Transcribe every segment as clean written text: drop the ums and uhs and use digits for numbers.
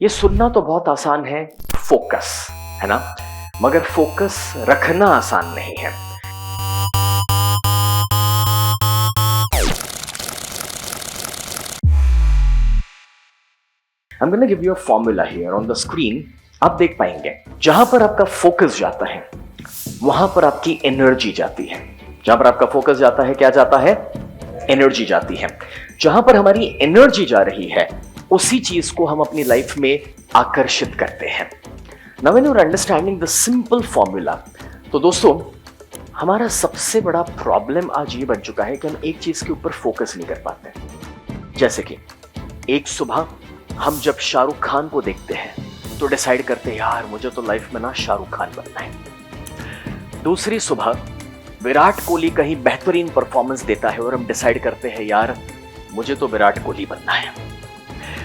ये सुनना तो बहुत आसान है, फोकस, है ना? मगर फोकस रखना आसान नहीं है। I'm gonna give you a formula here on the screen। आप देख पाएंगे जहां पर आपका फोकस जाता है वहां पर आपकी एनर्जी जाती है। जहां पर आपका फोकस जाता है, क्या जाता है? एनर्जी जाती है। जहां पर हमारी एनर्जी जा रही है उसी चीज को हम अपनी लाइफ में आकर्षित करते हैं। Now when you're understanding the simple formula, तो दोस्तों हमारा सबसे बड़ा प्रॉब्लम आज ये बन चुका है कि हम एक चीज के ऊपर फोकस नहीं कर पाते। जैसे कि एक सुबह हम जब शाहरुख खान को देखते हैं तो डिसाइड करते हैं यार मुझे तो लाइफ में ना शाहरुख खान बनना है। दूसरी सुबह विराट कोहली कहीं बेहतरीन परफॉर्मेंस देता है और हम डिसाइड करते हैं यार मुझे तो विराट कोहली बनना है।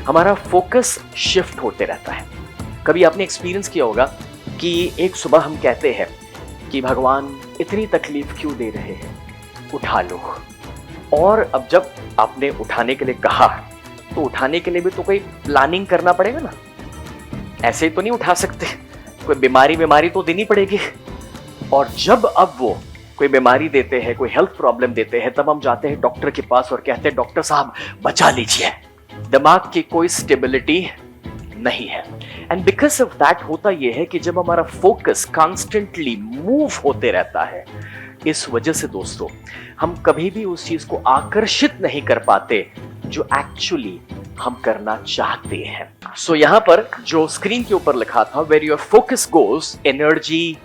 हमारा फोकस शिफ्ट होते रहता है। कभी आपने एक्सपीरियंस किया होगा कि एक सुबह हम कहते हैं कि भगवान इतनी तकलीफ क्यों दे रहे हैं, उठा लो। और अब जब आपने उठाने के लिए कहा तो उठाने के लिए भी तो कोई प्लानिंग करना पड़ेगा ना, ऐसे ही तो नहीं उठा सकते, कोई बीमारी तो देनी पड़ेगी। और जब अब वो कोई बीमारी देते हैं, कोई हेल्थ प्रॉब्लम देते हैं, तब हम जाते हैं डॉक्टर के पास और कहते हैं डॉक्टर साहब बचा लीजिए। दिमाग की कोई स्टेबिलिटी नहीं है। एंड बिकॉज ऑफ दैट होता यह है कि जब हमारा फोकस कॉन्स्टेंटली मूव होते रहता है, इस वजह से दोस्तों हम कभी भी उस चीज को आकर्षित नहीं कर पाते जो एक्चुअली हम करना चाहते हैं। सो यहां पर जो स्क्रीन के ऊपर लिखा था, where your focus goes energy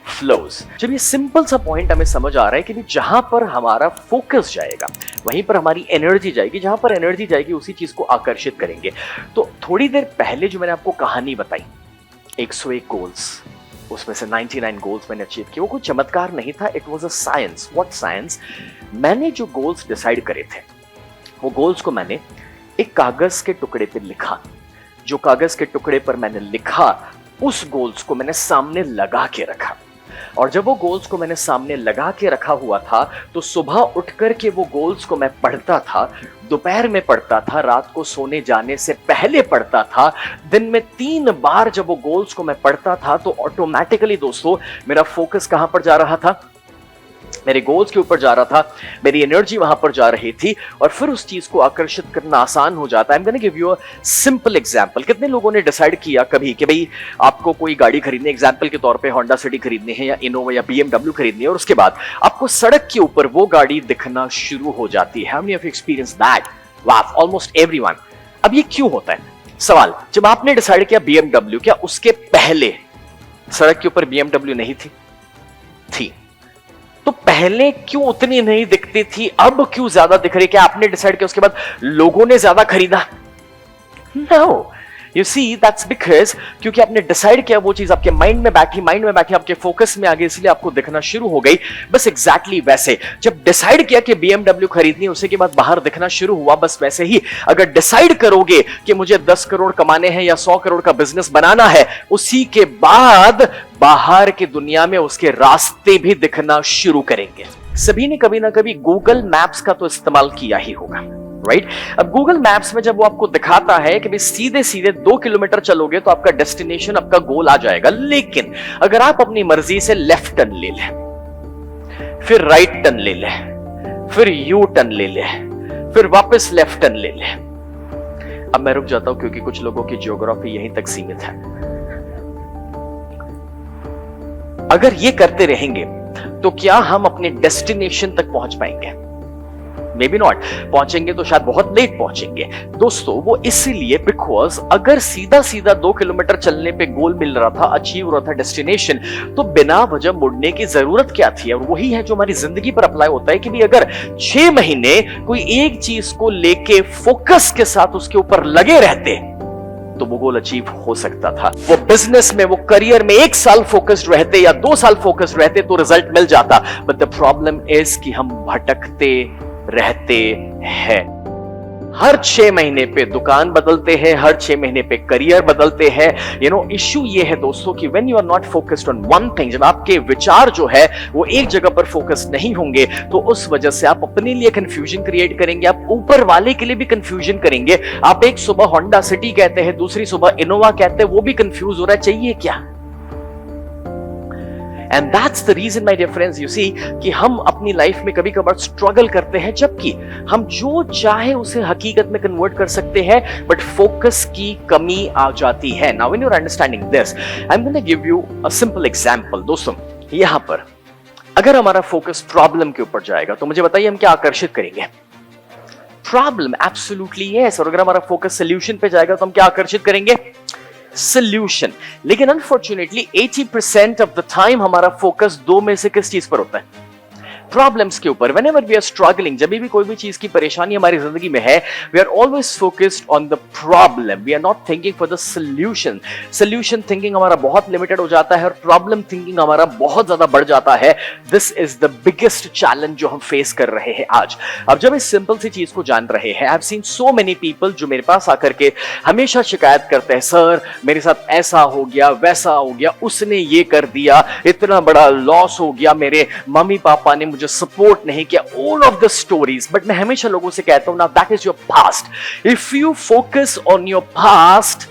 flows. जब ये सिंपल सा पॉइंट हमें समझ आ रहा है कि जहां पर हमारा फोकस जाएगा वहीं पर हमारी एनर्जी जाएगी, जहां पर एनर्जी जाएगी उसी चीज को आकर्षित करेंगे। तो थोड़ी देर पहले जो मैंने आपको कहानी बताई 101 गोल्स, उसमें से 99 गोल्स मैंने अचीव किए, वो कोई चमत्कार नहीं था, it was a science. What science? मैंने जो गोल्स डिसाइड करे थे वो गोल्स को मैंने एक कागज के टुकड़े पे लिखा। जो कागज के टुकड़े पर मैंने लिखा उस गोल्स को मैंने सामने लगा के रखा। और जब वो गोल्स को मैंने सामने लगा के रखा हुआ था तो सुबह उठ करके वो गोल्स को मैं पढ़ता था, दोपहर में पढ़ता था, रात को सोने जाने से पहले पढ़ता था। दिन में 3 बार जब वो गोल्स को मैं पढ़ता था तो ऑटोमेटिकली दोस्तों मेरा फोकस कहां पर जा रहा था? मेरे गोल्स के ऊपर जा रहा था, मेरी एनर्जी वहां पर जा रही थी और फिर उस चीज को आकर्षित करना आसान हो जाता है। आई am gonna give you a simple example. कितने लोगों ने डिसाइड किया कभी कि भाई आपको कोई गाड़ी खरीदनी, एग्जांपल के तौर पे होंडा सिटी खरीदनी है या इनोवा या BMW खरीदनी है, और उसके बाद आपको सड़क के ऊपर वो गाड़ी दिखना शुरू हो जाती है। How many of you experience that? वाह, ऑलमोस्ट एवरीवन। अब ये क्यों होता है? सवाल, जब आपने डिसाइड किया BMW, क्या उसके पहले सड़क के ऊपर BMW नहीं थी? थी। तो पहले क्यों उतनी नहीं दिखती थी, अब क्यों ज्यादा दिख रही? क्या आपने डिसाइड किया उसके बाद लोगों ने ज्यादा खरीदा? No, you see that's because क्योंकि आपने डिसाइड किया, वो चीज आपके माइंड में बैठी, आपके फोकस में आ गई, इसलिए आपको दिखना शुरू हो गई। बस एग्जैक्टली वैसे जब डिसाइड किया कि BMW खरीदनी है, उसी के बाद बाहर दिखना शुरू हुआ। बस वैसे ही अगर डिसाइड करोगे कि मुझे 10 करोड़ कमाने हैं या 100 करोड़ का बिजनेस बनाना है, उसी के बाद बाहर की दुनिया में उसके रास्ते भी दिखना शुरू करेंगे। सभी ने कभी ना कभी गूगल मैप्स का तो इस्तेमाल किया ही होगा, राइट? अब गूगल मैप्स में जब वो आपको दिखाता है कि भाई सीधे सीधे 2 किलोमीटर चलोगे तो आपका डेस्टिनेशन, आपका गोल आ जाएगा। लेकिन अगर आप अपनी मर्जी से लेफ्ट टर्न ले लें, फिर राइट टर्न ले लें, फिर यू टर्न ले लें, फिर वापस लेफ्ट टर्न ले लें। अब मैं रुक जाता हूं क्योंकि कुछ लोगों की जियोग्राफी यहीं तक सीमित है। अगर ये करते रहेंगे तो क्या हम अपने डेस्टिनेशन तक पहुंच पाएंगे? May be not. पहुंचेंगे तो शायद बहुत लेट पहुंचेंगे। दोस्तों वो इसीलिए बिकॉज अगर सीधा सीधा 2 किलोमीटर चलने पे गोल मिल रहा था, अचीव हो रहा था डेस्टिनेशन, तो बिना वजह मुड़ने की जरूरत क्या थी? और वही है जो हमारी जिंदगी पर अप्लाई होता है कि भी अगर 6 महीने कोई एक चीज को लेके फोकस के साथ उसके ऊपर लगे रहते तो वो गोल अचीव हो सकता था। वो बिजनेस में, वो करियर में 1 साल फोकस्ड रहते या 2 साल फोकस्ड रहते तो रिजल्ट मिल जाता। बट द प्रॉब्लम इज कि हम भटकते रहते हैं। हर 6 महीने पे दुकान बदलते हैं, हर 6 महीने पे करियर बदलते हैं। इशू ये है दोस्तों कि when you are not focused on one thing, जब आपके विचार जो है वो एक जगह पर फोकस नहीं होंगे, तो उस वजह से आप अपने लिए कंफ्यूजन क्रिएट करेंगे, आप ऊपर वाले के लिए भी कंफ्यूजन करेंगे। आप एक सुबह होंडा सिटी कहते हैं, दूसरी सुबह इनोवा कहते हैं, वो भी कंफ्यूज हो रहा है, चाहिए क्या? And that's the reason my dear friends, you see, कि हम अपनी लाइफ में कभी कभार स्ट्रगल करते हैं, जबकि हम जो चाहे उसे हकीकत में कन्वर्ट कर सकते हैं, बट फोकस की कमी आ जाती है। Now when you are understanding this, I am gonna give you a simple example. दोस्तों, यहां पर अगर हमारा फोकस प्रॉब्लम के ऊपर जाएगा तो मुझे बताइए हम क्या आकर्षित करेंगे? Problem, absolutely yes. और अगर हमारा फोकस सॉल्यूशन पे जाएगा तो हम क्या आकर्षित करेंगे? सॉल्यूशन। लेकिन अनफॉर्चुनेटली 80% ऑफ द टाइम हमारा फोकस दो में से किस चीज पर होता है? प्रॉब्लम्स के ऊपर। Whenever we are struggling, जब भी कोई भी चीज की परेशानी हमारी जिंदगी में है, we are always focused on the problem. We are not thinking for the solution. Solution thinking हमारा बहुत लिमिटेड हो जाता है और प्रॉब्लम थिंकिंग हमारा बहुत ज्यादा बढ़ जाता है। This is the biggest challenge जो हम फेस कर रहे हैं आज। अब जब इस सिंपल सी चीज को जान रहे हैं, I've seen so many people जो मेरे पास आकर के हमेशा शिकायत करते हैं, सर मेरे साथ ऐसा हो गया, वैसा हो गया, उसने ये कर दिया, इतना बड़ा लॉस हो गया, मेरे मम्मी पापा ने जो सपोर्ट नहीं किया, all of the stories. But मैं हमेशा लोगों से कहता हूं, now that is your past. If you focus on your past,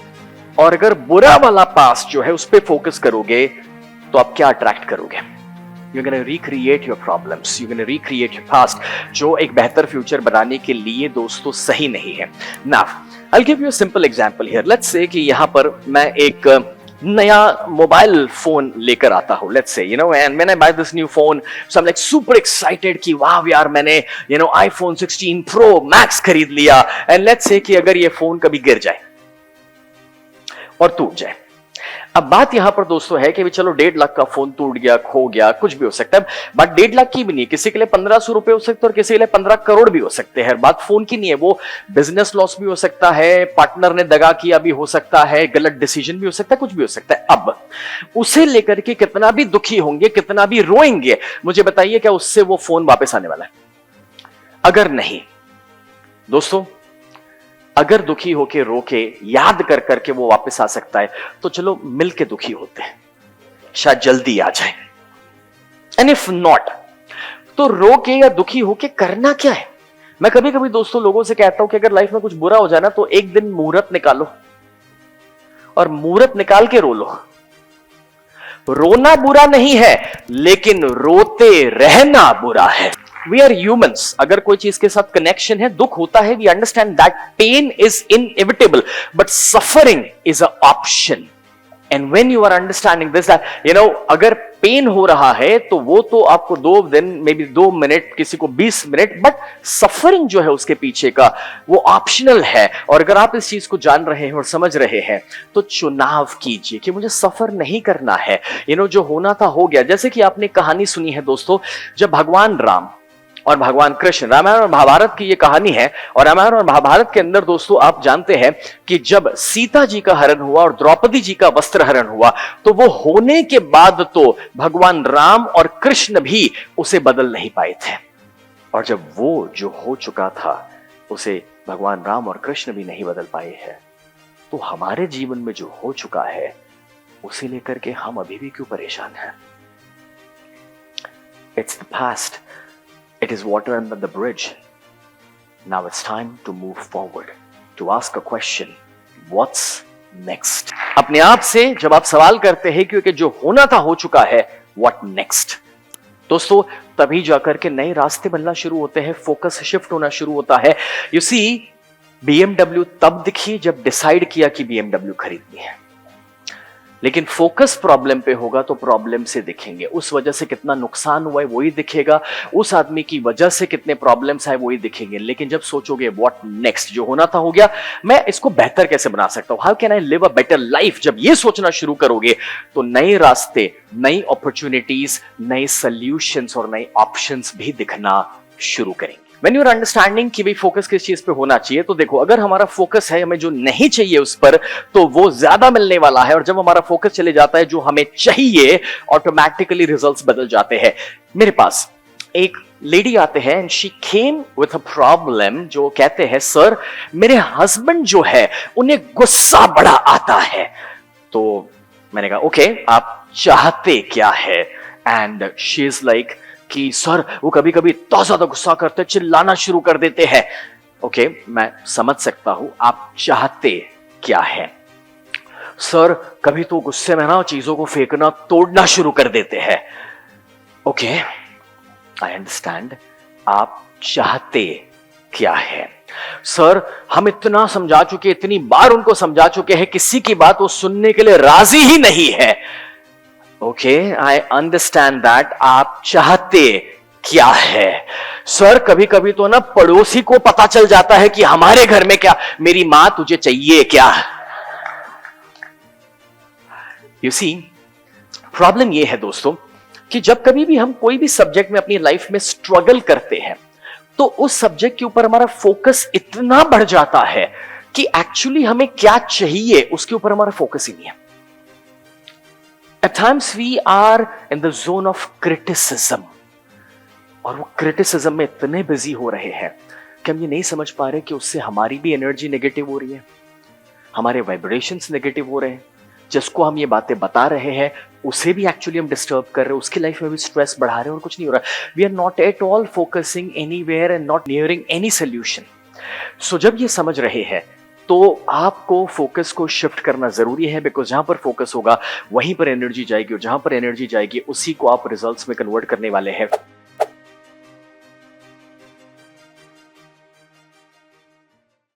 और अगर बुरा वाला पास्ट जो है उस पे फोकस करोगे, तो आप क्या अट्रैक्ट करोगे? You're going to recreate your problems. You're going to recreate your past, जो एक बेहतर फ्यूचर बनाने के लिए दोस्तों सही नहीं है। Now, I'll give you a simple example here. Let's say कि यहां पर मैं एक नया मोबाइल फोन लेकर आता हूं, let's say, and when I buy this new phone, so I'm like super excited कि वाह यार मैंने iPhone 16 Pro Max खरीद लिया। and let's say कि अगर ये फोन कभी गिर जाए और टूट जाए, अब बात यहां पर दोस्तों है कि चलो 1.5 लाख का फोन टूट गया, खो गया, कुछ भी हो सकता है, बट 1.5 लाख की भी नहीं, किसी के लिए 1500 रुपए हो सकते हैं और किसी के लिए 15 करोड़ भी हो सकते हैं। बात फोन की नहीं है, वो बिजनेस लॉस भी हो सकता है, पार्टनर ने दगा किया भी हो सकता है, गलत डिसीजन भी हो सकता है, कुछ भी हो सकता है। अब उसे लेकर के कितना भी दुखी होंगे, कितना भी रोएंगे, मुझे बताइए क्या उससे वो फोन वापस आने वाला है? अगर नहीं दोस्तों, अगर दुखी होके रोके याद कर करके वो वापस आ सकता है, तो चलो मिलके दुखी होते हैं, शायद जल्दी आ जाए। एंड इफ नॉट, तो रोके या दुखी होके करना क्या है? मैं कभी कभी दोस्तों लोगों से कहता हूं कि अगर लाइफ में कुछ बुरा हो जाए ना, तो एक दिन मुहूर्त निकालो और मुहूर्त निकाल के रो लो। रोना बुरा नहीं है, लेकिन रोते रहना बुरा है। We are humans. अगर कोई चीज के साथ कनेक्शन है, दुख होता है, we understand that pain is inevitable, but suffering is an option. And when you are understanding this, that अगर पेन हो रहा है तो वो तो आपको 2 दिन, मे बी 2 मिनट, किसी को 20 मिनट, बट सफरिंग जो है उसके पीछे का वो ऑप्शनल है। और अगर आप इस चीज को जान रहे हैं और समझ रहे हैं, तो चुनाव कीजिए कि मुझे सफर नहीं करना है। जो होना था हो गया। जैसे कि आपने कहानी सुनी है दोस्तों, जब भगवान राम और भगवान कृष्ण, रामायण और महाभारत की ये कहानी है, और रामायण और महाभारत के अंदर दोस्तों आप जानते हैं कि जब सीता जी का हरण हुआ और द्रौपदी जी का वस्त्र हरण हुआ, तो वो होने के बाद तो भगवान राम और कृष्ण भी उसे बदल नहीं पाए थे। और जब वो जो हो चुका था उसे भगवान राम और कृष्ण भी नहीं बदल पाए हैं, तो हमारे जीवन में जो हो चुका है उसे लेकर के हम अभी भी क्यों परेशान हैं? It's the past. It is water under the bridge. Now it's time to move forward, to ask a question. What's next? अपने आप से जब आप सवाल करते हैं क्योंकि जो होना था हो चुका है, what next? दोस्तों, तभी जाकर के नए रास्ते बनना शुरू होते हैं, फोकस शिफ्ट होना शुरू होता है। You see, BMW तब दिखी जब डिसाइड किया कि BMW खरीदनी है, लेकिन फोकस प्रॉब्लम पे होगा तो प्रॉब्लम से दिखेंगे। उस वजह से कितना नुकसान हुआ है वही दिखेगा, उस आदमी की वजह से कितने प्रॉब्लम्स आए वही दिखेंगे। लेकिन जब सोचोगे व्हाट नेक्स्ट, जो होना था हो गया, मैं इसको बेहतर कैसे बना सकता हूं, how can I live a better life, जब ये सोचना शुरू करोगे तो नए रास्ते, नई अपॉर्चुनिटीज, नए सॉल्यूशंस और नए ऑप्शंस भी दिखना शुरू करेंगे। When you are understanding कि भाई फोकस किस चीज पे होना चाहिए, तो देखो अगर हमारा फोकस है हमें जो नहीं चाहिए उस पर, तो वो ज्यादा मिलने वाला है, और जब हमारा फोकस चले जाता है जो हमें चाहिए, ऑटोमेटिकली रिजल्ट्स बदल जाते हैं। मेरे पास एक लेडी आते हैं and she came with a problem, जो कहते हैं सर मेरे हस्बैंड जो है उन्हें गुस्सा बड़ा आता है। तो मैंने कहा ओके आप चाहते क्या है? एंड शी इज लाइक कि सर वो कभी कभी इतना ज्यादा गुस्सा करते, चिल्लाना शुरू कर देते हैं। ओके मैं समझ सकता हूं आप चाहते क्या है। सर कभी तो गुस्से में ना चीजों को फेंकना तोड़ना शुरू कर देते हैं। ओके आई अंडरस्टैंड आप चाहते क्या है। सर हम इतना समझा चुके, इतनी बार उनको समझा चुके हैं, किसी की बात वो सुनने के लिए राजी ही नहीं है। ओके आई अंडरस्टैंड दैट आप चाहते क्या है। सर कभी कभी तो ना पड़ोसी को पता चल जाता है कि हमारे घर में क्या, मेरी मां तुझे चाहिए क्या। यू सी प्रॉब्लम यह है दोस्तों कि जब कभी भी हम कोई भी सब्जेक्ट में अपनी लाइफ में स्ट्रगल करते हैं तो उस सब्जेक्ट के ऊपर हमारा फोकस इतना बढ़ जाता है कि एक्चुअली हमें क्या चाहिए उसके ऊपर हमारा फोकस ही नहीं है। At times we are in the zone of criticism, और वो क्रिटिसिज्म में इतने बिजी हो रहे हैं कि हम ये नहीं समझ पा रहे कि उससे हमारी भी एनर्जी नेगेटिव हो रही है, हमारे वाइब्रेशंस नेगेटिव हो रहे हैं। जिसको हम ये बातें बता रहे हैं उसे भी एक्चुअली हम डिस्टर्ब कर रहे हैं, उसकी लाइफ में भी स्ट्रेस बढ़ा रहे हैं और कुछ नहीं हो रहा। We are not at all focusing anywhere and not nearing any solution. So जब ये समझ रहे हैं तो आपको फोकस को शिफ्ट करना जरूरी है, बिकॉज जहां पर फोकस होगा वहीं पर एनर्जी जाएगी, और जहां पर एनर्जी जाएगी उसी को आप रिजल्ट्स में कन्वर्ट करने वाले हैं।